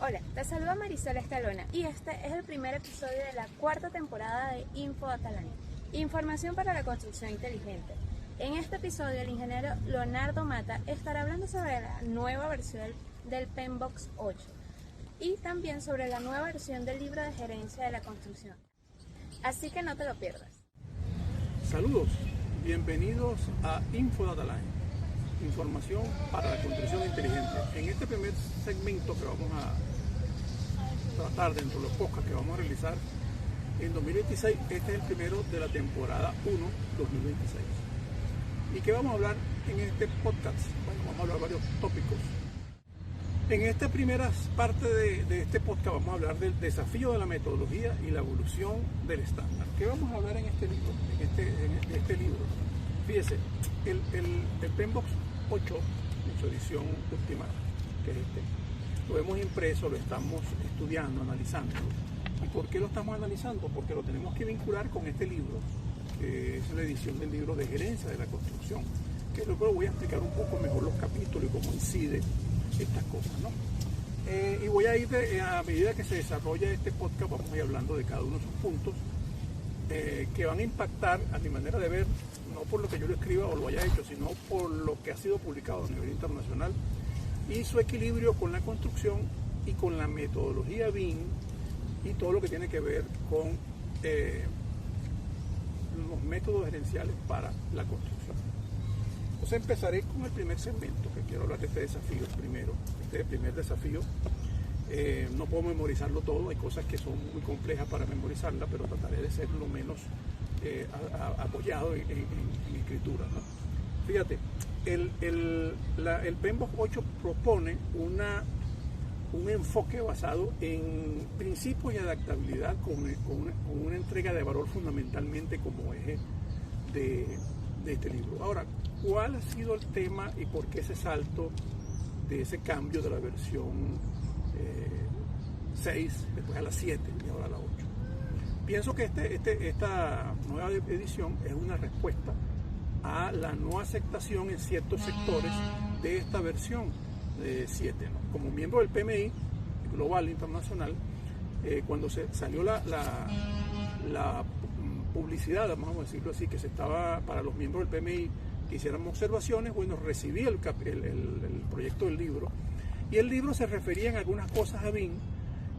Hola, te saluda Marisol Escalona y este es el primer episodio de la cuarta temporada de Info Data Line, información para la construcción inteligente. En este episodio el ingeniero Leonardo Mata estará hablando sobre la nueva versión del PMBOK 8 y también sobre la nueva versión del libro de gerencia de la construcción. Así que no te lo pierdas. Saludos, bienvenidos a Info Data Line, información para la construcción inteligente. En este primer segmento que vamos a tratar dentro de los podcasts que vamos a realizar en 2026, este es el primero de la temporada 1 2026. ¿Y qué vamos a hablar en este podcast? Bueno, vamos a hablar de varios tópicos. En esta primera parte de este podcast vamos a hablar del desafío de la metodología y la evolución del estándar. ¿Qué vamos a hablar en este libro? En este libro, fíjese, el PMBOK 8 en su edición última, que es lo hemos impreso, lo estamos estudiando, analizando. ¿Y por qué lo estamos analizando? Porque lo tenemos que vincular con este libro, que es la edición del libro de gerencia de la construcción, que luego voy a explicar un poco mejor los capítulos y cómo incide estas cosas, ¿no? Y voy a ir, a medida que se desarrolla este podcast, vamos a ir hablando de cada uno de sus puntos que van a impactar a mi manera de ver, no por lo que yo lo escriba o lo haya hecho, sino por lo que ha sido publicado a nivel internacional y su equilibrio con la construcción y con la metodología BIM y todo lo que tiene que ver con los métodos gerenciales para la construcción. Entonces empezaré con el primer segmento, que quiero hablar de este desafío primero. Este primer desafío, no puedo memorizarlo todo, hay cosas que son muy complejas para memorizarla, pero trataré de ser lo menos apoyado en escritura, ¿no? Fíjate, el PMBOK 8 propone un enfoque basado en principios y adaptabilidad con una entrega de valor fundamentalmente como eje de este libro. Ahora, ¿cuál ha sido el tema y por qué ese salto de ese cambio de la versión 6, después a la 7 y ahora a la 8? Pienso que esta nueva edición es una respuesta a la no aceptación en ciertos sectores de esta versión 7, ¿no? Como miembro del PMI global internacional, cuando salió la publicidad, vamos a decirlo así, que se estaba para los miembros del PMI que hiciéramos observaciones, bueno, recibí el proyecto del libro, y el libro se refería en algunas cosas a BIM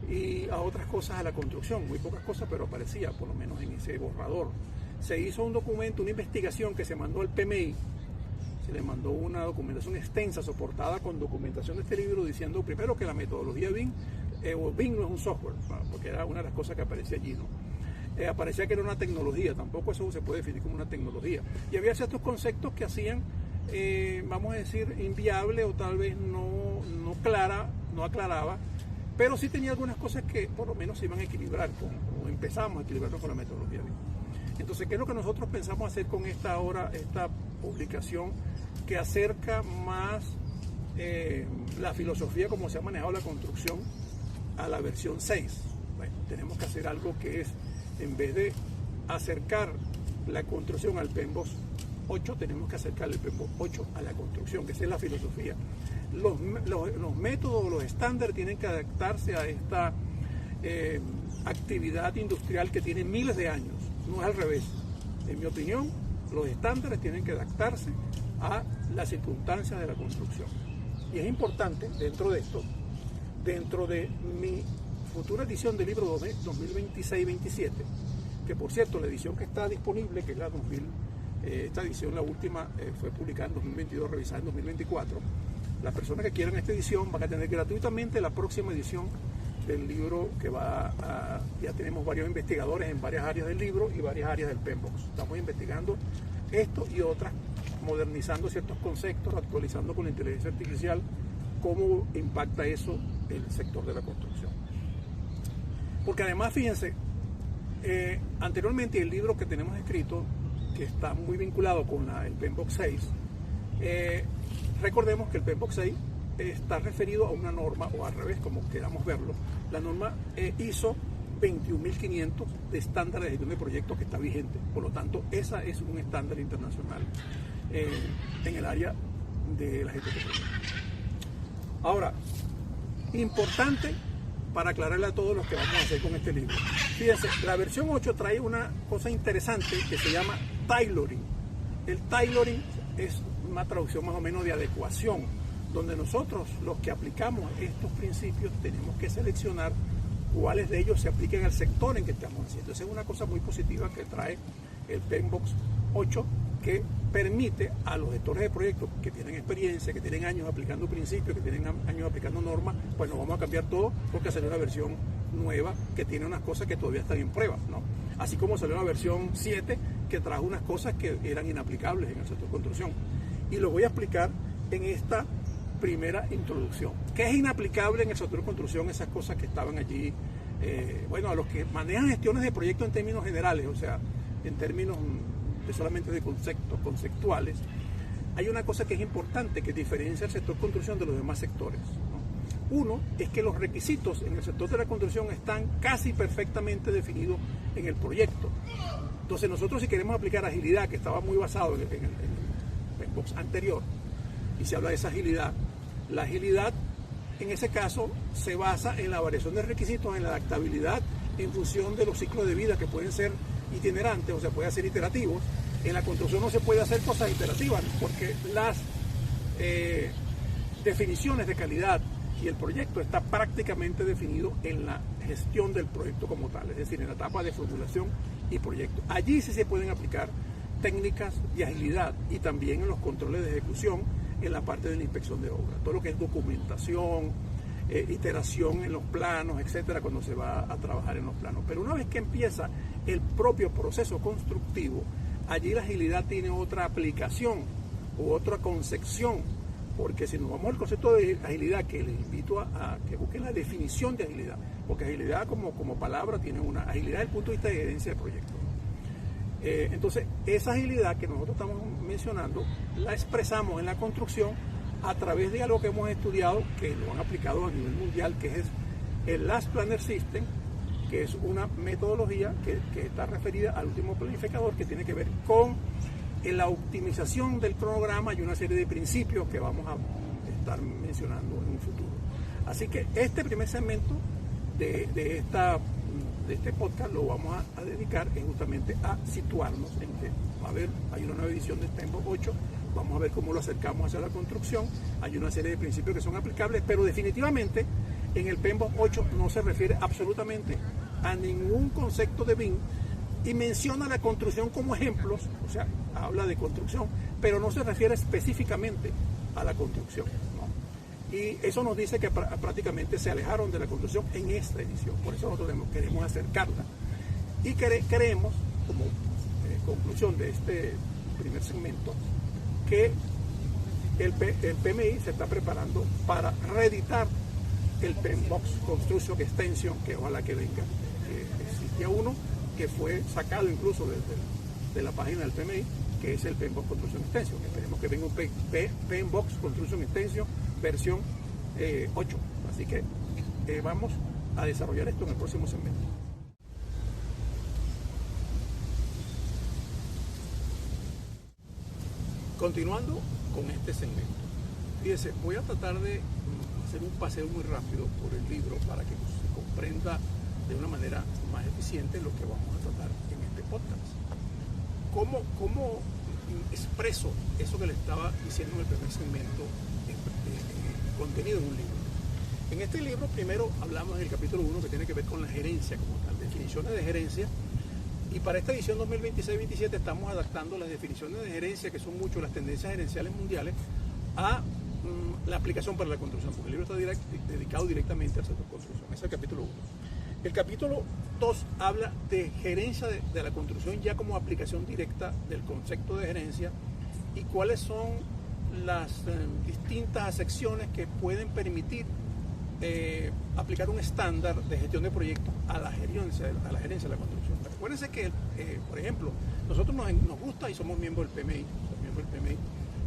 y a otras cosas a la construcción, muy pocas cosas, pero aparecía por lo menos en ese borrador. Se hizo un documento, una investigación que se mandó al PMI, se le mandó una documentación extensa soportada con documentación de este libro diciendo primero que la metodología BIM, BIM no es un software, porque era una de las cosas que aparecía allí, ¿no? Aparecía que era una tecnología, tampoco eso se puede definir como una tecnología. Y había ciertos conceptos que hacían, vamos a decir, inviable o tal vez no aclaraba, pero sí tenía algunas cosas que por lo menos se iban a equilibrar, o empezamos a equilibrarnos con la metodología BIM. Entonces, ¿qué es lo que nosotros pensamos hacer con esta publicación que acerca más la filosofía como se ha manejado la construcción a la versión 6? Bueno, tenemos que hacer algo que es, en vez de acercar la construcción al PMBOK 8, tenemos que acercar el PMBOK 8 a la construcción, que esa es la filosofía. Los métodos, los estándares tienen que adaptarse a esta actividad industrial que tiene miles de años, no es al revés. En mi opinión, los estándares tienen que adaptarse a las circunstancias de la construcción. Y es importante, dentro de esto, dentro de mi futura edición del libro 2026-27, que por cierto, la edición que está disponible, que es la esta edición, la última, fue publicada en 2022, revisada en 2024. Las personas que quieran esta edición van a tener gratuitamente la próxima edición del libro, que ya tenemos varios investigadores en varias áreas del libro y varias áreas del PMBOK. Estamos investigando esto y otras, modernizando ciertos conceptos, actualizando con la inteligencia artificial, cómo impacta eso el sector de la construcción. Porque además, fíjense, anteriormente el libro que tenemos escrito, que está muy vinculado con el PMBOK 6, recordemos que el PMBOK 6 está referido a una norma, o al revés, como queramos verlo, la norma ISO 21500 de estándar de gestión de proyectos que está vigente. Por lo tanto, esa es un estándar internacional en el área de la gestión de proyectos. Ahora, importante para aclararle a todos los que vamos a hacer con este libro. Fíjense, la versión 8 trae una cosa interesante que se llama tailoring. El tailoring es una traducción más o menos de adecuación, donde nosotros, los que aplicamos estos principios, tenemos que seleccionar cuáles de ellos se apliquen al sector en que estamos haciendo. Esa es una cosa muy positiva que trae el PMBOK 8, que permite a los gestores de proyectos que tienen experiencia, que tienen años aplicando principios, que tienen años aplicando normas, pues nos vamos a cambiar todo porque salió una versión nueva que tiene unas cosas que todavía están en prueba, ¿no? Así como salió una versión 7 que trajo unas cosas que eran inaplicables en el sector de construcción. Y lo voy a explicar en esta primera introducción. ¿Qué es inaplicable en el sector de construcción? Esas cosas que estaban allí, bueno, a los que manejan gestiones de proyectos en términos generales, o sea, en términos solamente de conceptos conceptuales, hay una cosa que es importante que diferencia el sector construcción de los demás sectores, ¿no? Uno es que los requisitos en el sector de la construcción están casi perfectamente definidos en el proyecto. Entonces nosotros, si queremos aplicar agilidad, que estaba muy basado en el box anterior, y se habla de esa agilidad, la agilidad en ese caso se basa en la variación de requisitos, en la adaptabilidad en función de los ciclos de vida que pueden ser itinerantes, o sea, puede ser iterativos. En la construcción no se puede hacer cosas iterativas porque las definiciones de calidad y el proyecto está prácticamente definido en la gestión del proyecto como tal, es decir, en la etapa de formulación y proyecto. Allí sí se pueden aplicar técnicas de agilidad y también en los controles de ejecución en la parte de la inspección de obra, todo lo que es documentación, iteración en los planos, etcétera, cuando se va a trabajar en los planos. Pero una vez que empieza el propio proceso constructivo, allí la agilidad tiene otra aplicación u otra concepción, porque si nos vamos al concepto de agilidad, que les invito a que busquen la definición de agilidad, porque agilidad como palabra tiene una agilidad desde el punto de vista de gerencia de proyectos. Entonces, esa agilidad que nosotros estamos mencionando, la expresamos en la construcción a través de algo que hemos estudiado, que lo han aplicado a nivel mundial, que es el Last Planner System, que es una metodología que está referida al último planificador, que tiene que ver con la optimización del cronograma y una serie de principios que vamos a estar mencionando en un futuro. Así que este primer segmento de este podcast lo vamos a dedicar justamente a situarnos en que hay una nueva edición del PMBOK 8, vamos a ver cómo lo acercamos hacia la construcción, hay una serie de principios que son aplicables, pero definitivamente en el PMBOK 8 no se refiere absolutamente a ningún concepto de BIM y menciona la construcción como ejemplos, o sea, habla de construcción, pero no se refiere específicamente a la construcción, ¿no? Y eso nos dice que prácticamente se alejaron de la construcción en esta edición, por eso nosotros queremos acercarla. Y creemos, como conclusión de este primer segmento, que el PMI se está preparando para reeditar el PMBOK Construction Extension, que ojalá que venga. Existía uno que fue sacado incluso de la página del PMI, que es el PMBOK Construction Extension. Esperemos que venga un PMBOK Construction Extension versión 8. Así que vamos a desarrollar esto en el próximo segmento. Continuando con este segmento, fíjense, voy a tratar de hacer un paseo muy rápido por el libro para que se comprenda de una manera más eficiente lo que vamos a tratar en este podcast. ¿Cómo expreso eso que le estaba diciendo en el primer segmento contenido en un libro? En este libro primero hablamos en el capítulo 1 que tiene que ver con la gerencia como tal, definiciones de gerencia, y para esta edición 2026-27 estamos adaptando las definiciones de gerencia, que son mucho las tendencias gerenciales mundiales, a la aplicación para la construcción, porque el libro está dedicado directamente al sector construcción. Ese es el capítulo 1. El capítulo 2 habla de gerencia de la construcción ya como aplicación directa del concepto de gerencia y cuáles son las distintas secciones que pueden permitir aplicar un estándar de gestión de proyectos a la gerencia de la construcción. Recuérdense que, por ejemplo, nosotros nos gusta y somos miembros del PMI,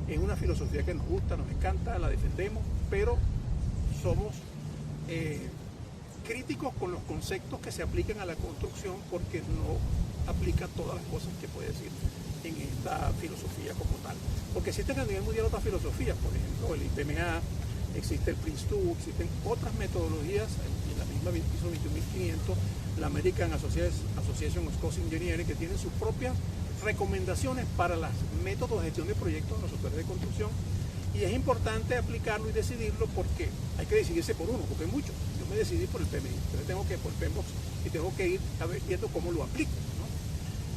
es una filosofía que nos gusta, nos encanta, la defendemos, pero somos críticos con los conceptos que se aplican a la construcción porque no aplica todas las cosas que puede decir en esta filosofía como tal. Porque existen a nivel mundial otras filosofías, por ejemplo el IPMA, existe el PRINCE2, existen otras metodologías en la misma norma ISO 21500, la American Association of Cost Engineering, que tienen sus propias recomendaciones para los métodos de gestión de proyectos en los softwares de construcción. Y es importante aplicarlo y decidirlo porque hay que decidirse por uno, porque hay muchos. Yo me decidí por el PMI, entonces tengo que ir por el PMBOK y tengo que ir viendo cómo lo aplico, ¿no?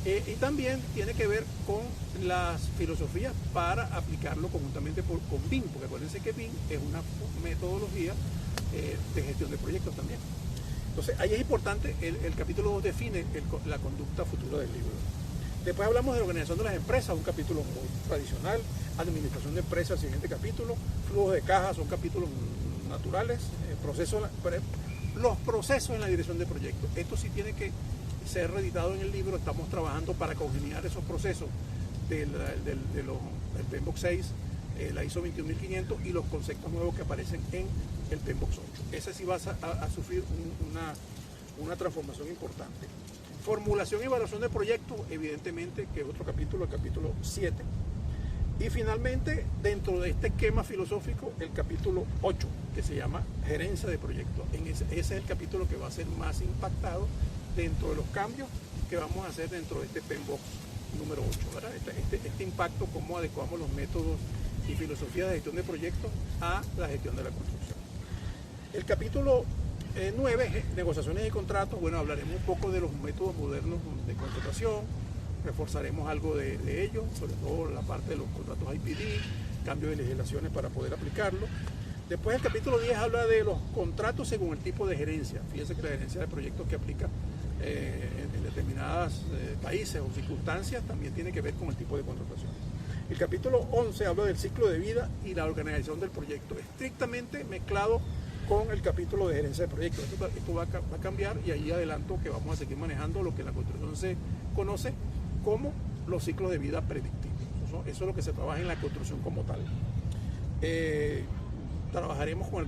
Y también tiene que ver con las filosofías para aplicarlo conjuntamente con BIM, porque acuérdense que BIM es una metodología de gestión de proyectos también. Entonces ahí es importante, el capítulo 2 define la conducta futura del libro. Después hablamos de la organización de las empresas, un capítulo muy tradicional, administración de empresas, el siguiente capítulo, flujos de caja, son capítulos naturales, los procesos en la dirección de proyectos. Esto sí tiene que ser reeditado en el libro, estamos trabajando para congeniar esos procesos del PMBOK 6, la ISO 21500 y los conceptos nuevos que aparecen en el PMBOK 8. Ese sí va a sufrir una transformación importante. Formulación y evaluación de proyectos, evidentemente, que es otro capítulo, el capítulo 7. Y finalmente, dentro de este esquema filosófico, el capítulo 8, que se llama gerencia de proyectos. Ese es el capítulo que va a ser más impactado dentro de los cambios que vamos a hacer dentro de este PMBOK número 8, ¿verdad? Este impacto, cómo adecuamos los métodos y filosofías de gestión de proyectos a la gestión de la construcción. El capítulo 9, negociaciones y contratos. Bueno, hablaremos un poco de los métodos modernos de contratación, reforzaremos algo de ello, sobre todo la parte de los contratos IPD, cambio de legislaciones para poder aplicarlo. Después el capítulo 10 habla de los contratos según el tipo de gerencia. Fíjense que la gerencia de proyectos que aplica en determinados países o circunstancias también tiene que ver con el tipo de contratación. El capítulo 11 habla del ciclo de vida y la organización del proyecto, estrictamente mezclado con el capítulo de gerencia de proyectos. Esto va a cambiar y ahí adelanto que vamos a seguir manejando lo que en la construcción se conoce como los ciclos de vida predictivos. Eso es lo que se trabaja en la construcción como tal. Trabajaremos con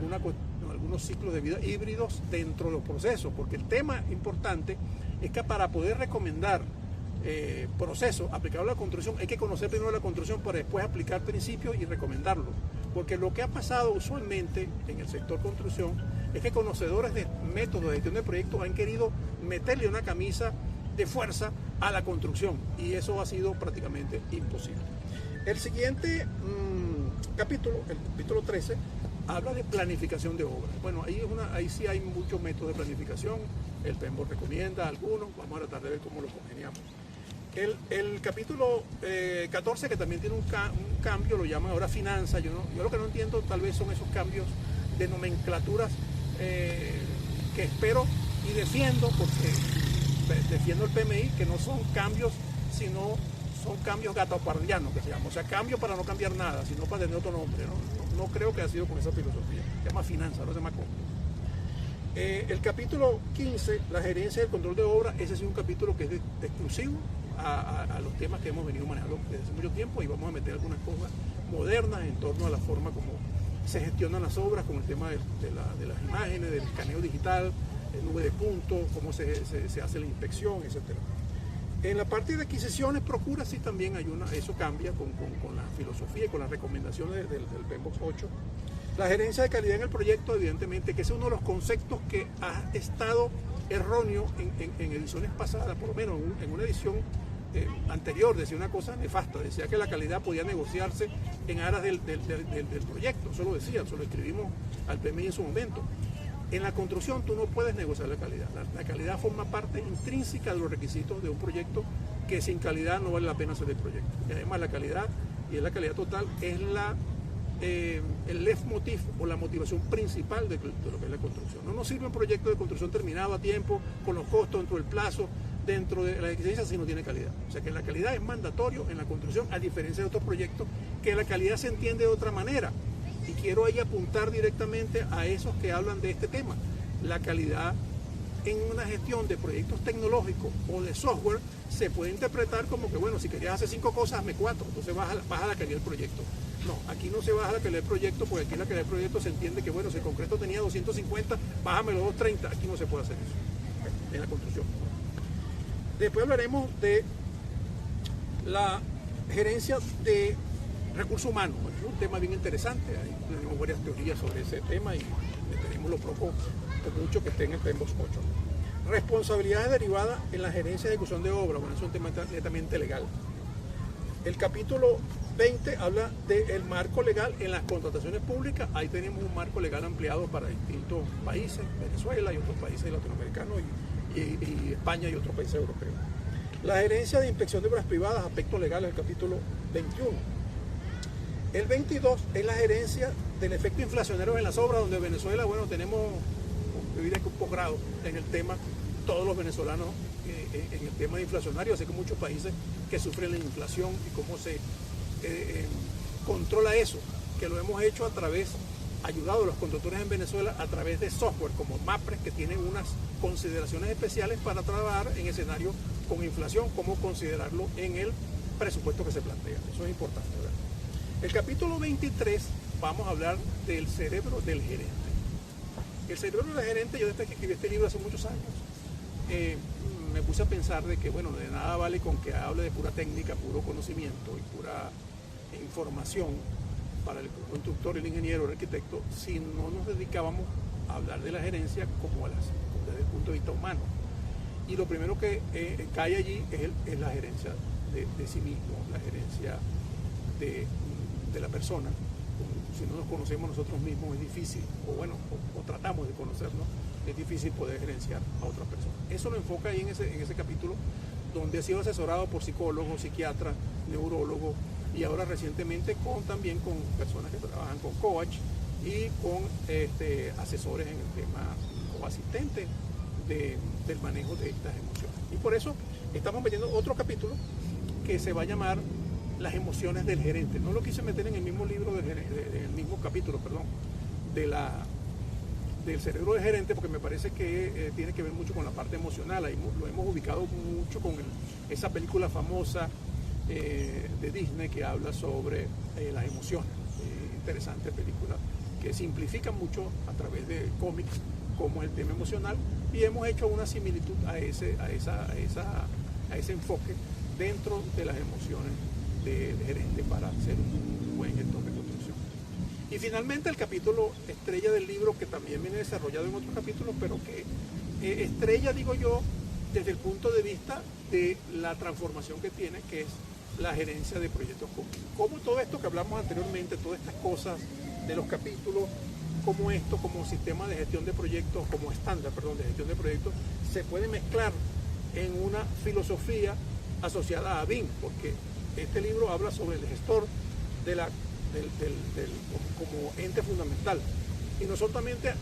algunos ciclos de vida híbridos dentro de los procesos, porque el tema importante es que para poder recomendar procesos aplicables a la construcción hay que conocer primero la construcción para después aplicar principios y recomendarlos. Porque lo que ha pasado usualmente en el sector construcción es que conocedores de métodos de gestión de proyectos han querido meterle una camisa de fuerza a la construcción y eso ha sido prácticamente imposible. El siguiente capítulo, el capítulo 13, habla de planificación de obras. Bueno, ahí sí hay muchos métodos de planificación, el PMBOK recomienda algunos, vamos a tratar de ver cómo los congeniamos. El capítulo 14, que también tiene un cambio, lo llaman ahora finanzas. Yo lo que no entiendo tal vez son esos cambios de nomenclaturas que espero y defiendo, porque defiendo el PMI, que no son cambios, sino son cambios gatopardianos, que se llama. O sea, cambio para no cambiar nada, sino para tener otro nombre. No creo que haya sido con esa filosofía. Se llama finanzas, no se llama cómputo. El capítulo 15, la gerencia y el control de obra, ese es un capítulo que es exclusivo a los temas que hemos venido manejando desde hace mucho tiempo y vamos a meter algunas cosas modernas en torno a la forma como se gestionan las obras, con el tema de las imágenes, del escaneo digital, nube de puntos, cómo se hace la inspección, etc. En la parte de adquisiciones, procuras, sí también hay eso cambia con la filosofía y con las recomendaciones del PMBOK 8. La gerencia de calidad en el proyecto, evidentemente, que es uno de los conceptos que ha estado erróneo en ediciones pasadas, por lo menos en una edición anterior decía una cosa nefasta, decía que la calidad podía negociarse en aras del proyecto, eso lo decía, eso lo escribimos al PMI en su momento. En la construcción tú no puedes negociar la calidad, la calidad forma parte intrínseca de los requisitos de un proyecto, que sin calidad no vale la pena hacer el proyecto. Y además la calidad, y es la calidad total, es el leitmotiv o la motivación principal de lo que es la construcción. No nos sirve un proyecto de construcción terminado a tiempo, con los costos dentro del plazo, dentro de la exigencia, si no tiene calidad. O sea que la calidad es mandatorio en la construcción, a diferencia de otros proyectos que la calidad se entiende de otra manera. Y quiero ahí apuntar directamente a esos que hablan de este tema. La calidad en una gestión de proyectos tecnológicos o de software se puede interpretar como que, bueno, si querías hacer 5 cosas, hazme 4, entonces baja la calidad del proyecto. No, aquí no se baja la calidad del proyecto, porque aquí la calidad del proyecto se entiende que, bueno, si el concreto tenía 250, bájame los 230, aquí no se puede hacer eso en la construcción. Después hablaremos de la gerencia de recursos humanos. Es un tema bien interesante, ahí tenemos varias teorías sobre ese tema y tenemos los pocos o mucho que esté en el PMBOK 8. Responsabilidades derivadas en la gerencia de ejecución de obra, bueno, es un tema netamente legal. El capítulo 20 habla del marco legal en las contrataciones públicas. Ahí tenemos un marco legal ampliado para distintos países, Venezuela y otros países latinoamericanos y España y otros países europeos. La gerencia de inspección de obras privadas, aspectos legales, el capítulo 21. El 22 es la gerencia del efecto inflacionario en las obras, donde Venezuela, bueno, tenemos, yo diría que un posgrado en el tema, todos los venezolanos en el tema de inflacionario, así que muchos países que sufren la inflación y cómo se controla eso, que lo hemos hecho a través, ayudado a los conductores en Venezuela a través de software como MAPRE, que tienen unas consideraciones especiales para trabajar en escenarios con inflación, cómo considerarlo en el presupuesto que se plantea. Eso es importante, ¿verdad? El capítulo 23 vamos a hablar del cerebro del gerente. El cerebro del gerente, yo desde que escribí este libro hace muchos años, me puse a pensar de que, bueno, de nada vale con que hable de pura técnica, puro conocimiento y pura información para el constructor, el ingeniero, el arquitecto, si no nos dedicábamos a hablar de la gerencia como desde el punto de vista humano. Y lo primero que cae allí es la gerencia de sí mismo, la gerencia de la persona. Si no nos conocemos nosotros mismos es difícil, o tratamos de conocernos, es difícil poder gerenciar a otras personas. Eso lo enfoca ahí en ese capítulo, donde ha sido asesorado por psicólogos, psiquiatras, neurólogos, y ahora recientemente también con personas que trabajan con coach y con asesores en el tema o asistentes del manejo de estas emociones. Y por eso estamos metiendo otro capítulo que se va a llamar las emociones del gerente. No lo quise meter en el mismo libro, del mismo capítulo, perdón, del cerebro del gerente, porque me parece que tiene que ver mucho con la parte emocional. Ahí lo hemos ubicado mucho con esa película famosa de Disney que habla sobre las emociones. Interesante película que simplifica mucho a través de cómics como el tema emocional, y hemos hecho una similitud a ese enfoque dentro de las emociones del gerente para hacer un buen gestor de construcción. Y finalmente el capítulo estrella del libro, que también viene desarrollado en otros capítulos, pero que estrella, digo yo, desde el punto de vista de la transformación que tiene, que es la gerencia de proyectos continuos. Como todo esto que hablamos anteriormente, todas estas cosas de los capítulos, como esto, como sistema de gestión de proyectos, como estándar, de gestión de proyectos, se puede mezclar en una filosofía asociada a BIM, porque este libro habla sobre el gestor como ente fundamental. Y no solamente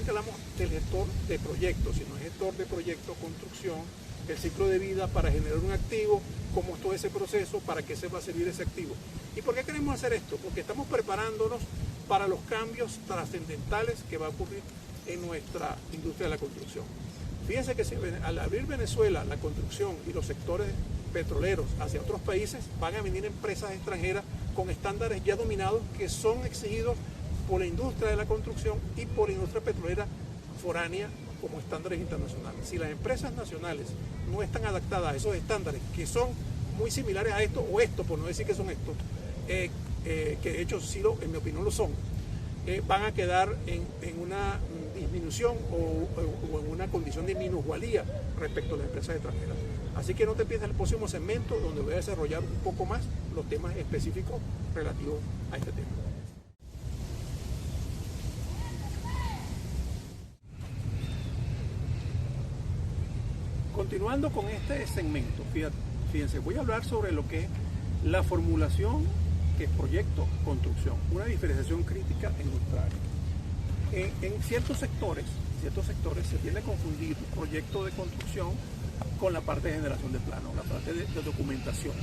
hablamos del gestor de proyectos, sino el gestor de proyectos, construcción, el ciclo de vida para generar un activo, cómo es todo ese proceso, para qué se va a servir ese activo. ¿Y por qué queremos hacer esto? Porque estamos preparándonos para los cambios trascendentales que va a ocurrir en nuestra industria de la construcción. Fíjense que al abrir Venezuela la construcción y los sectores petroleros hacia otros países, van a venir empresas extranjeras con estándares ya dominados que son exigidos por la industria de la construcción y por la industria petrolera foránea como estándares internacionales. Si las empresas nacionales no están adaptadas a esos estándares, que son muy similares a esto, o esto, por no decir que son estos, que de hecho sí, en mi opinión lo son, van a quedar en una disminución o en una condición de minusvalía respecto a las empresas extranjeras. Así que no te pierdas el próximo segmento, donde voy a desarrollar un poco más los temas específicos relativos a este tema. Continuando con este segmento, fíjense, voy a hablar sobre lo que es la formulación, que es proyecto, construcción, una diferenciación crítica en nuestra área. En ciertos sectores se tiende a confundir proyecto de construcción con la parte de generación de plano, la parte de documentación.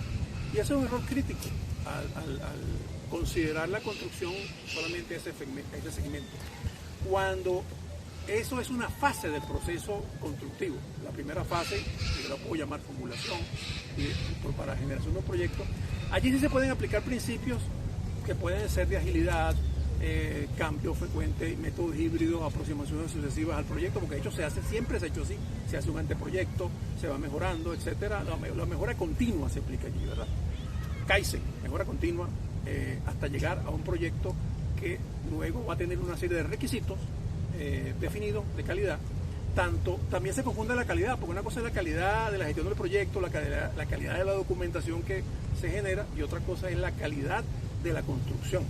Y eso es un error crítico al considerar la construcción solamente ese segmento. Cuando eso es una fase del proceso constructivo. La primera fase, yo la puedo llamar formulación para generación de un proyecto. Allí sí se pueden aplicar principios que pueden ser de agilidad, cambio frecuente, métodos híbridos, aproximaciones sucesivas al proyecto, porque de hecho siempre se ha hecho así, se hace un anteproyecto, se va mejorando, etcétera. La mejora continua se aplica allí, ¿verdad? Kaizen, mejora continua, hasta llegar a un proyecto que luego va a tener una serie de requisitos definido de calidad. También se confunde la calidad, porque una cosa es la calidad de la gestión del proyecto, la calidad de la documentación que se genera, y otra cosa es la calidad de la construcción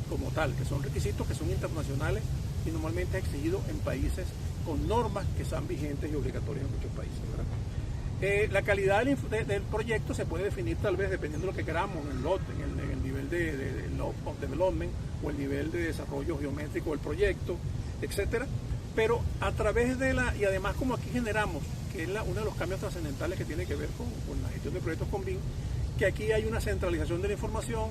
como tal, que son requisitos que son internacionales y normalmente exigidos en países con normas que son vigentes y obligatorias en muchos países, ¿verdad? La calidad del proyecto se puede definir tal vez dependiendo de lo que queramos, en el lote, en el nivel de lot of development o el nivel de desarrollo geométrico del proyecto, etcétera. Pero a través y además como aquí generamos, que es uno de los cambios trascendentales que tiene que ver con la gestión de proyectos con BIM, que aquí hay una centralización de la información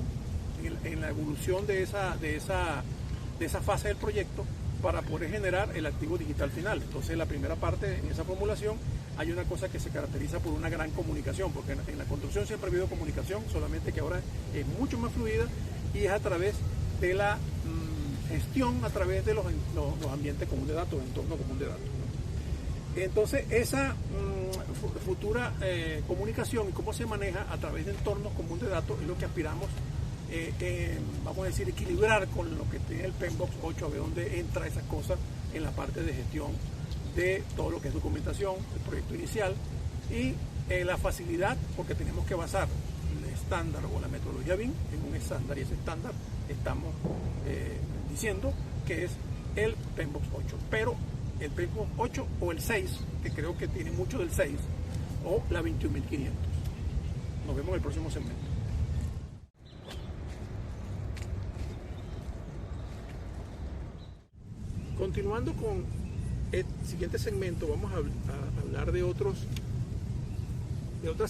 en la evolución de esa fase del proyecto para poder generar el activo digital final. Entonces, la primera parte, en esa formulación, hay una cosa que se caracteriza por una gran comunicación, porque en la construcción siempre ha habido comunicación, solamente que ahora es mucho más fluida y es a través de la gestión, a través de los ambientes comunes de datos, entorno común de datos, ¿no? Entonces, esa futura comunicación y cómo se maneja a través de entornos comunes de datos es lo que aspiramos, vamos a decir, equilibrar con lo que tiene el PMBOK 8, a ver dónde entra esa cosa en la parte de gestión de todo lo que es documentación, el proyecto inicial y la facilidad, porque tenemos que basar el estándar o la metodología BIM en un estándar, y ese estándar estamos diciendo que es el PMBOK 8, pero el PMBOK 8 o el 6, que creo que tiene mucho del 6, o la 21500. Nos vemos en el próximo segmento. Continuando con el siguiente segmento, vamos a hablar de otras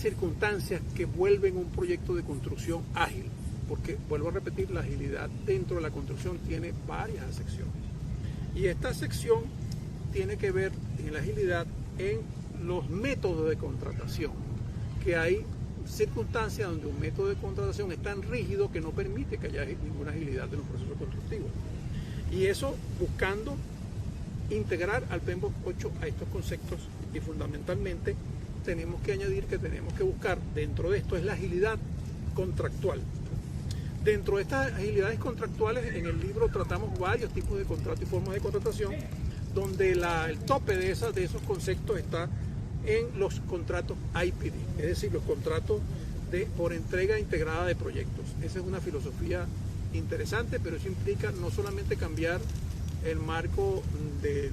circunstancias que vuelven un proyecto de construcción ágil, porque vuelvo a repetir, la agilidad dentro de la construcción tiene varias secciones, y esta sección tiene que ver en la agilidad en los métodos de contratación, que hay circunstancias donde un método de contratación es tan rígido que no permite que haya ninguna agilidad en los procesos constructivos. Y eso buscando integrar al PMBOK 8 a estos conceptos, y fundamentalmente tenemos que añadir que tenemos que buscar dentro de esto es la agilidad contractual. Dentro de estas agilidades contractuales, en el libro tratamos varios tipos de contratos y formas de contratación, donde el tope de esos conceptos está en los contratos IPD, es decir, los contratos por entrega integrada de proyectos. Esa es una filosofía interesante, pero eso implica no solamente cambiar el marco de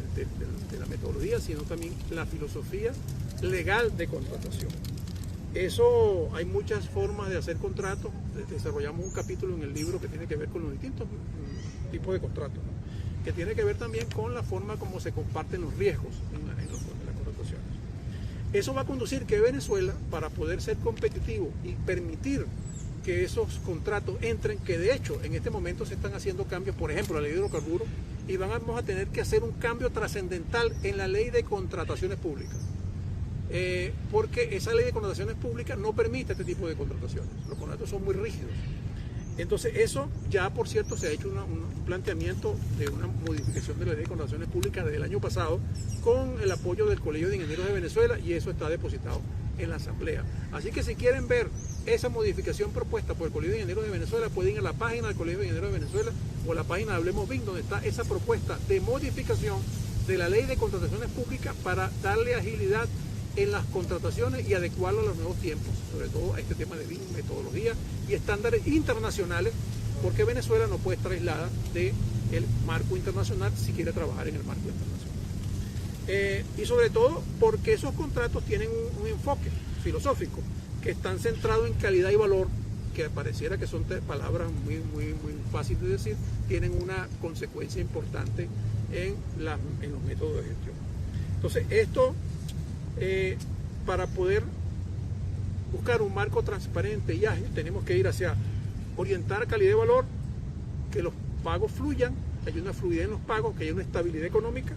la metodología, sino también la filosofía legal de contratación. Eso, hay muchas formas de hacer contratos. Desarrollamos un capítulo en el libro que tiene que ver con los distintos tipos de contratos, ¿no? Que tiene que ver también con la forma como se comparten los riesgos en las contrataciones. Eso va a conducir que Venezuela, para poder ser competitivo y permitir que esos contratos entren, que de hecho en este momento se están haciendo cambios, por ejemplo, la ley de hidrocarburos, y vamos a tener que hacer un cambio trascendental en la ley de contrataciones públicas, porque esa ley de contrataciones públicas no permite este tipo de contrataciones. Los contratos son muy rígidos. Entonces eso ya, por cierto, se ha hecho un planteamiento de una modificación de la ley de contrataciones públicas desde el año pasado con el apoyo del Colegio de Ingenieros de Venezuela, y eso está depositado en la Asamblea. Así que si quieren ver esa modificación propuesta por el Colegio de Ingenieros de Venezuela, pueden ir a la página del Colegio de Ingenieros de Venezuela o a la página de Hablemos BIM, donde está esa propuesta de modificación de la ley de contrataciones públicas para darle agilidad en las contrataciones y adecuarlo a los nuevos tiempos, sobre todo a este tema de BIM, metodología y estándares internacionales, porque Venezuela no puede estar aislada del marco internacional si quiere trabajar en el marco internacional. Y sobre todo porque esos contratos tienen un enfoque filosófico que están centrados en calidad y valor, que pareciera que son palabras muy fáciles de decir, tienen una consecuencia importante en los métodos de gestión. Entonces esto, para poder buscar un marco transparente y ágil, tenemos que ir hacia orientar calidad y valor, que los pagos fluyan, que haya una fluidez en los pagos, que haya una estabilidad económica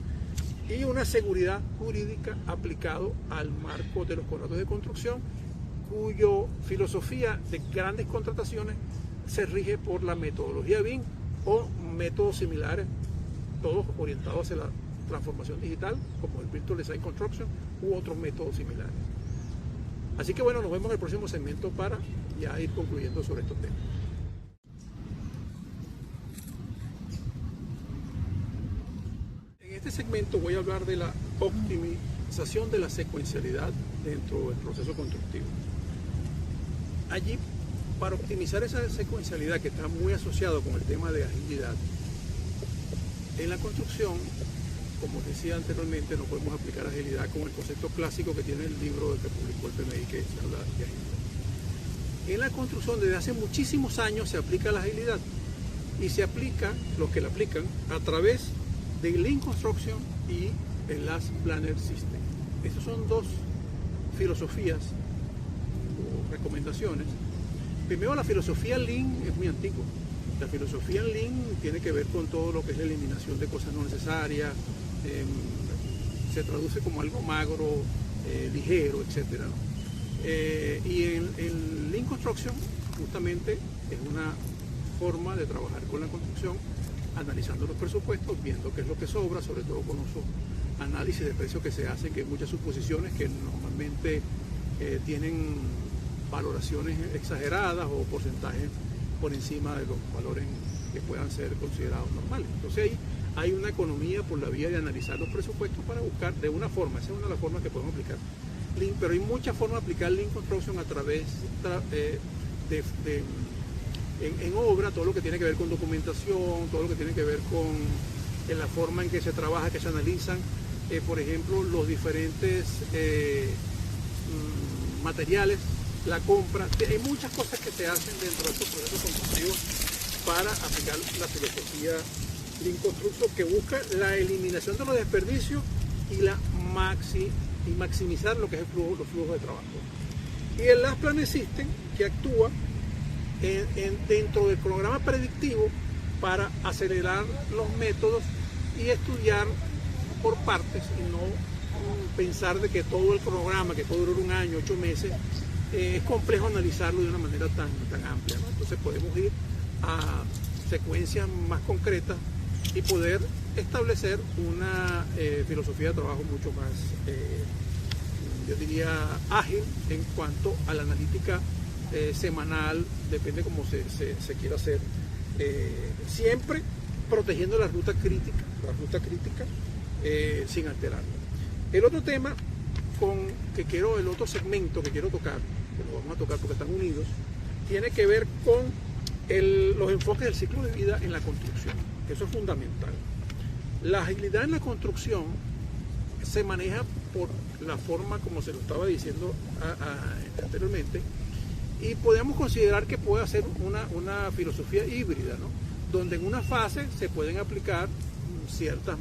y una seguridad jurídica aplicado al marco de los contratos de construcción, cuyo filosofía de grandes contrataciones se rige por la metodología BIM o métodos similares, todos orientados hacia la transformación digital, como el Virtual Design Construction u otros métodos similares. Así que bueno, nos vemos en el próximo segmento para ya ir concluyendo sobre estos temas. En segmento voy a hablar de la optimización de la secuencialidad dentro del proceso constructivo. Allí, para optimizar esa secuencialidad que está muy asociado con el tema de agilidad, en la construcción, como decía anteriormente, no podemos aplicar agilidad con el concepto clásico que tiene el libro que publicó el PMI, que se habla de agilidad. En la construcción, desde hace muchísimos años se aplica la agilidad y se aplica, los que la aplican, a través de Lean Construction y el Last Planner System. Estas son dos filosofías o recomendaciones. Primero, la filosofía Lean es muy antigua. La filosofía Lean tiene que ver con todo lo que es la eliminación de cosas no necesarias, se traduce como algo magro, ligero, etc. Y en Lean Construction justamente es una forma de trabajar con la construcción, analizando los presupuestos, viendo qué es lo que sobra, sobre todo con los análisis de precios que se hacen, que hay muchas suposiciones que normalmente tienen valoraciones exageradas o porcentajes por encima de los valores que puedan ser considerados normales. Entonces ahí hay una economía por la vía de analizar los presupuestos para buscar de una forma, esa es una de las formas que podemos aplicar Lean, pero hay muchas formas de aplicar Lean Construction a través en obra, todo lo que tiene que ver con documentación, todo lo que tiene que ver con la forma en que se trabaja, que se analizan, por ejemplo, los diferentes materiales, la compra. Hay muchas cosas que se hacen dentro de estos procesos constructivos para aplicar la filosofía Lean Construction, que busca la eliminación de los desperdicios y maximizar lo que es los flujos de trabajo. Y el Last Planner System, que actúa dentro del programa predictivo para acelerar los métodos y estudiar por partes y no pensar de que todo el programa, que puede durar un año, 8 meses, es complejo analizarlo de una manera tan amplia, ¿no? Entonces podemos ir a secuencias más concretas y poder establecer una filosofía de trabajo mucho más, yo diría, ágil en cuanto a la analítica semanal, depende cómo se quiera hacer, siempre protegiendo la ruta crítica sin alterarla. El otro tema el otro segmento que quiero tocar, que lo vamos a tocar porque están unidos, tiene que ver con los enfoques del ciclo de vida en la construcción, que eso es fundamental. La agilidad en la construcción se maneja por la forma como se lo estaba diciendo anteriormente, y podemos considerar que puede ser una filosofía híbrida, ¿no? Donde en una fase se pueden aplicar ciertas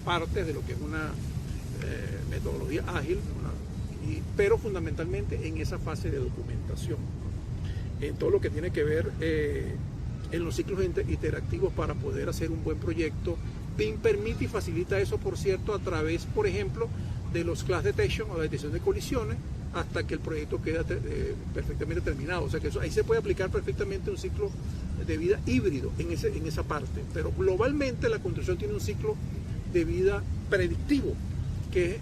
partes de lo que es una metodología ágil, pero fundamentalmente en esa fase de documentación, en todo lo que tiene que ver en los ciclos interactivos para poder hacer un buen proyecto. BIM permite y facilita eso, por cierto, a través, por ejemplo, de los class detection o la detección de colisiones, hasta que el proyecto queda perfectamente terminado. O sea que ahí se puede aplicar perfectamente un ciclo de vida híbrido en esa parte. Pero globalmente la construcción tiene un ciclo de vida predictivo, que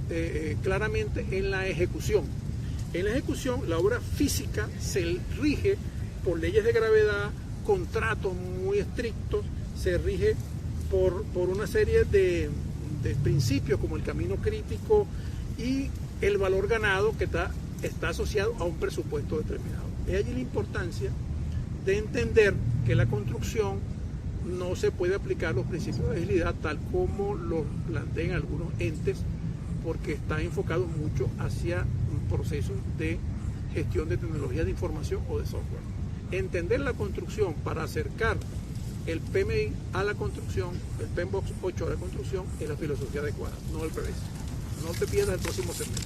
es claramente en la ejecución. En la ejecución, la obra física se rige por leyes de gravedad, contratos muy estrictos, se rige por una serie de principios como el camino crítico y el valor ganado, que está asociado a un presupuesto determinado. Es allí la importancia de entender que la construcción no se puede aplicar los principios de agilidad tal como los plantean algunos entes, porque está enfocado mucho hacia un proceso de gestión de tecnología de información o de software. Entender la construcción para acercar el PMI a la construcción, el PMBOK 8 a la construcción, es la filosofía adecuada, no al revés. No te pierdas el próximo segmento.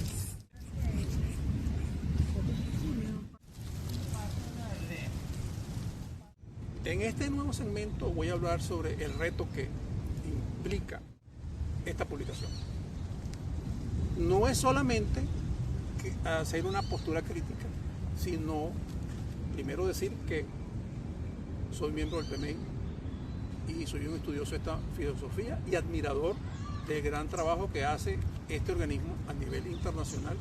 En este nuevo segmento voy a hablar sobre el reto que implica esta publicación. No es solamente hacer una postura crítica, sino primero decir que soy miembro del PMI y soy un estudioso de esta filosofía y admirador del gran trabajo que hace este organismo a nivel internacional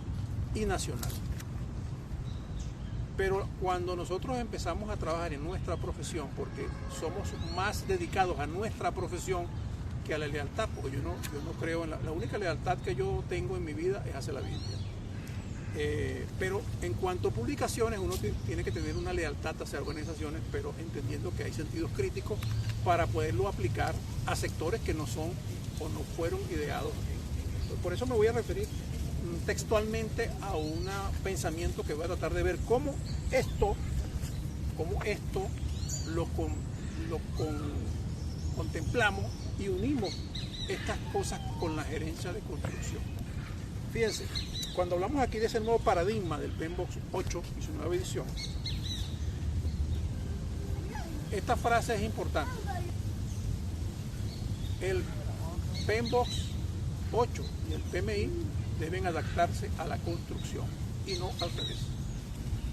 y nacional. Pero cuando nosotros empezamos a trabajar en nuestra profesión, porque somos más dedicados a nuestra profesión que a la lealtad, porque yo no creo en la única lealtad que yo tengo en mi vida es hacia la Biblia. Pero en cuanto a publicaciones, uno tiene que tener una lealtad hacia organizaciones, pero entendiendo que hay sentidos críticos para poderlo aplicar a sectores que no son o no fueron ideados en esto. Por eso me voy a referir textualmente a un pensamiento que voy a tratar de ver cómo esto contemplamos y unimos estas cosas con la gerencia de construcción. Fíjense, cuando hablamos aquí de ese nuevo paradigma del PMBOK 8 y su nueva edición, esta frase es importante. El PMBOK 8 y el PMI deben adaptarse a la construcción y no al revés.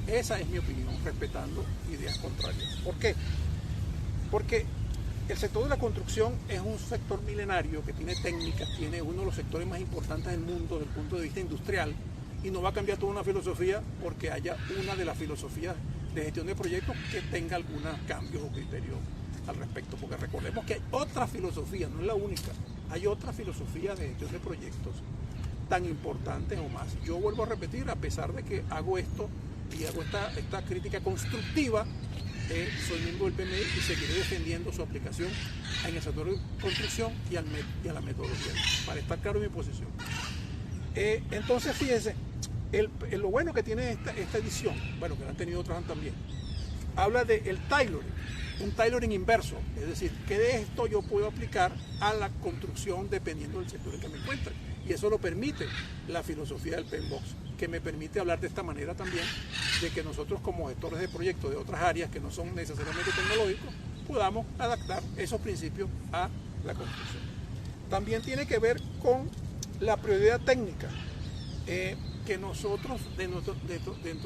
Esa es mi opinión, respetando ideas contrarias. ¿Por qué? Porque el sector de la construcción es un sector milenario que tiene técnicas, tiene uno de los sectores más importantes del mundo desde el punto de vista industrial, y no va a cambiar toda una filosofía porque haya una de las filosofías de gestión de proyectos que tenga algunos cambios o criterios al respecto, porque recordemos que hay otra filosofía, no es la única, hay otra filosofía de gestión de proyectos tan importantes o más. Yo vuelvo a repetir, a pesar de que hago esto y hago esta crítica constructiva, soy miembro del PMI y seguiré defendiendo su aplicación en el sector de construcción y a la metodología, para estar claro en mi posición. Entonces, fíjense, lo bueno que tiene esta edición, bueno, que la han tenido otras también, habla de el tailoring, un tailoring inverso, es decir, que de esto yo puedo aplicar a la construcción dependiendo del sector en que me encuentre. Y eso lo permite la filosofía del PMBOK, que me permite hablar de esta manera también, de que nosotros como gestores de proyectos de otras áreas que no son necesariamente tecnológicos, podamos adaptar esos principios a la construcción. También tiene que ver con la prioridad técnica, que nosotros dentro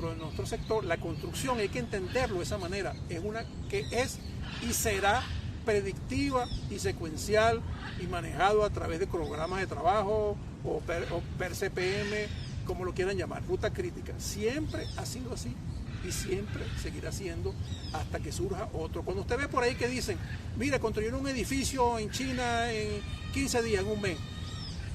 de nuestro sector, la construcción hay que entenderlo de esa manera, es una que es y será predictiva y secuencial y manejado a través de programas de trabajo o per CPM, como lo quieran llamar, ruta crítica. Siempre ha sido así y siempre seguirá siendo hasta que surja otro. Cuando usted ve por ahí que dicen, mira, construyeron un edificio en China en 15 días, en un mes.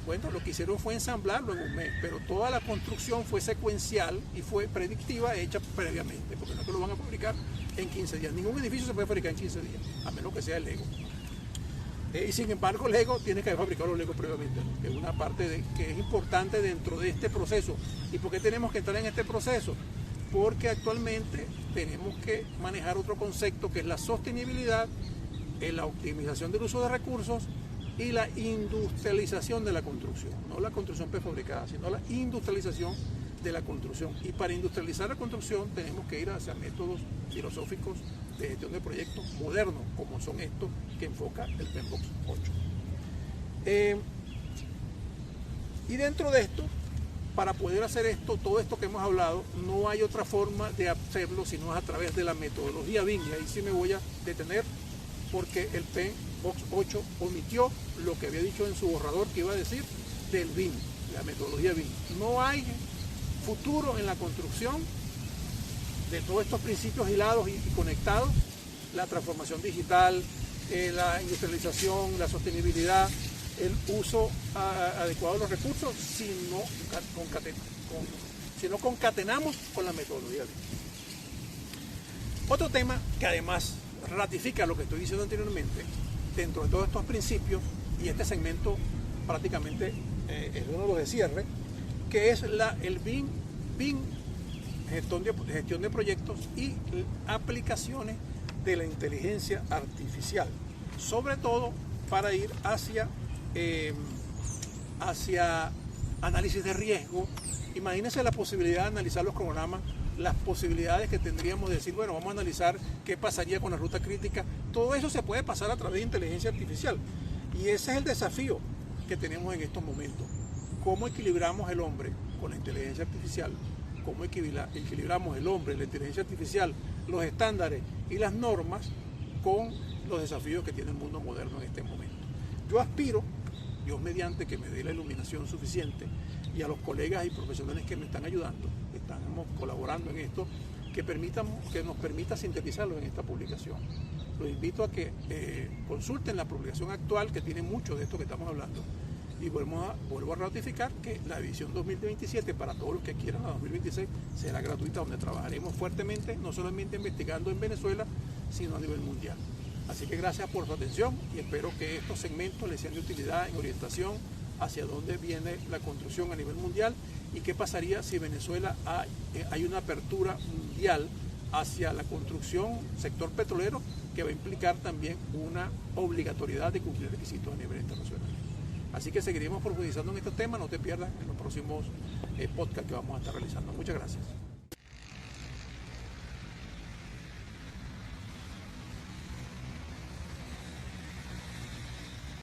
Bueno, lo que hicieron fue ensamblarlo en un mes, pero toda la construcción fue secuencial y fue predictiva, hecha previamente, porque no es que lo van a fabricar en 15 días. Ningún edificio se puede fabricar en 15 días, a menos que sea el Lego. Y sin embargo, Lego tiene que haber fabricado los Legos previamente, ¿no? Que es una parte que es importante dentro de este proceso. ¿Y por qué tenemos que entrar en este proceso? Porque actualmente tenemos que manejar otro concepto que es la sostenibilidad, la optimización del uso de recursos y la industrialización de la construcción. No la construcción prefabricada, sino la industrialización de la construcción. Y para industrializar la construcción tenemos que ir hacia métodos filosóficos de gestión de proyectos modernos, como son estos que enfoca el PMBOK 8. Y dentro de esto, para poder hacer esto, todo esto que hemos hablado, no hay otra forma de hacerlo sino a través de la metodología BIM. Y ahí sí me voy a detener porque el PMBOK 8 omitió lo que había dicho en su borrador que iba a decir del BIM, la metodología BIM. No hay futuro en la construcción de todos estos principios hilados y conectados, la transformación digital, la industrialización, la sostenibilidad, el uso adecuado de los recursos, si no concatenamos con la metodología BIM. Otro tema que además ratifica lo que estoy diciendo anteriormente, dentro de todos estos principios, y este segmento prácticamente es uno de los de cierre, que es el BIM, gestión de proyectos y aplicaciones de la inteligencia artificial, sobre todo para ir hacia análisis de riesgo. Imagínense la posibilidad de analizar los cronogramas, las posibilidades que tendríamos de decir, bueno, vamos a analizar qué pasaría con la ruta crítica. Todo eso se puede pasar a través de inteligencia artificial. Y ese es el desafío que tenemos en estos momentos. ¿Cómo equilibramos el hombre con la inteligencia artificial? ¿Cómo equilibramos el hombre, la inteligencia artificial, los estándares y las normas con los desafíos que tiene el mundo moderno en este momento? Yo aspiro, Dios mediante, que me dé la iluminación suficiente, y a los colegas y profesionales que me están ayudando, estamos colaborando en esto, que nos permita sintetizarlo en esta publicación. Los invito a que consulten la publicación actual, que tiene mucho de esto que estamos hablando. Y vuelvo a ratificar que la edición 2027, para todos los que quieran, la 2026, será gratuita, donde trabajaremos fuertemente, no solamente investigando en Venezuela, sino a nivel mundial. Así que gracias por su atención y espero que estos segmentos les sean de utilidad en orientación hacia dónde viene la construcción a nivel mundial y qué pasaría si Venezuela hay una apertura mundial hacia la construcción sector petrolero, que va a implicar también una obligatoriedad de cumplir requisitos a nivel internacional. Así que seguiremos profundizando en este tema, no te pierdas en los próximos podcasts que vamos a estar realizando. Muchas gracias.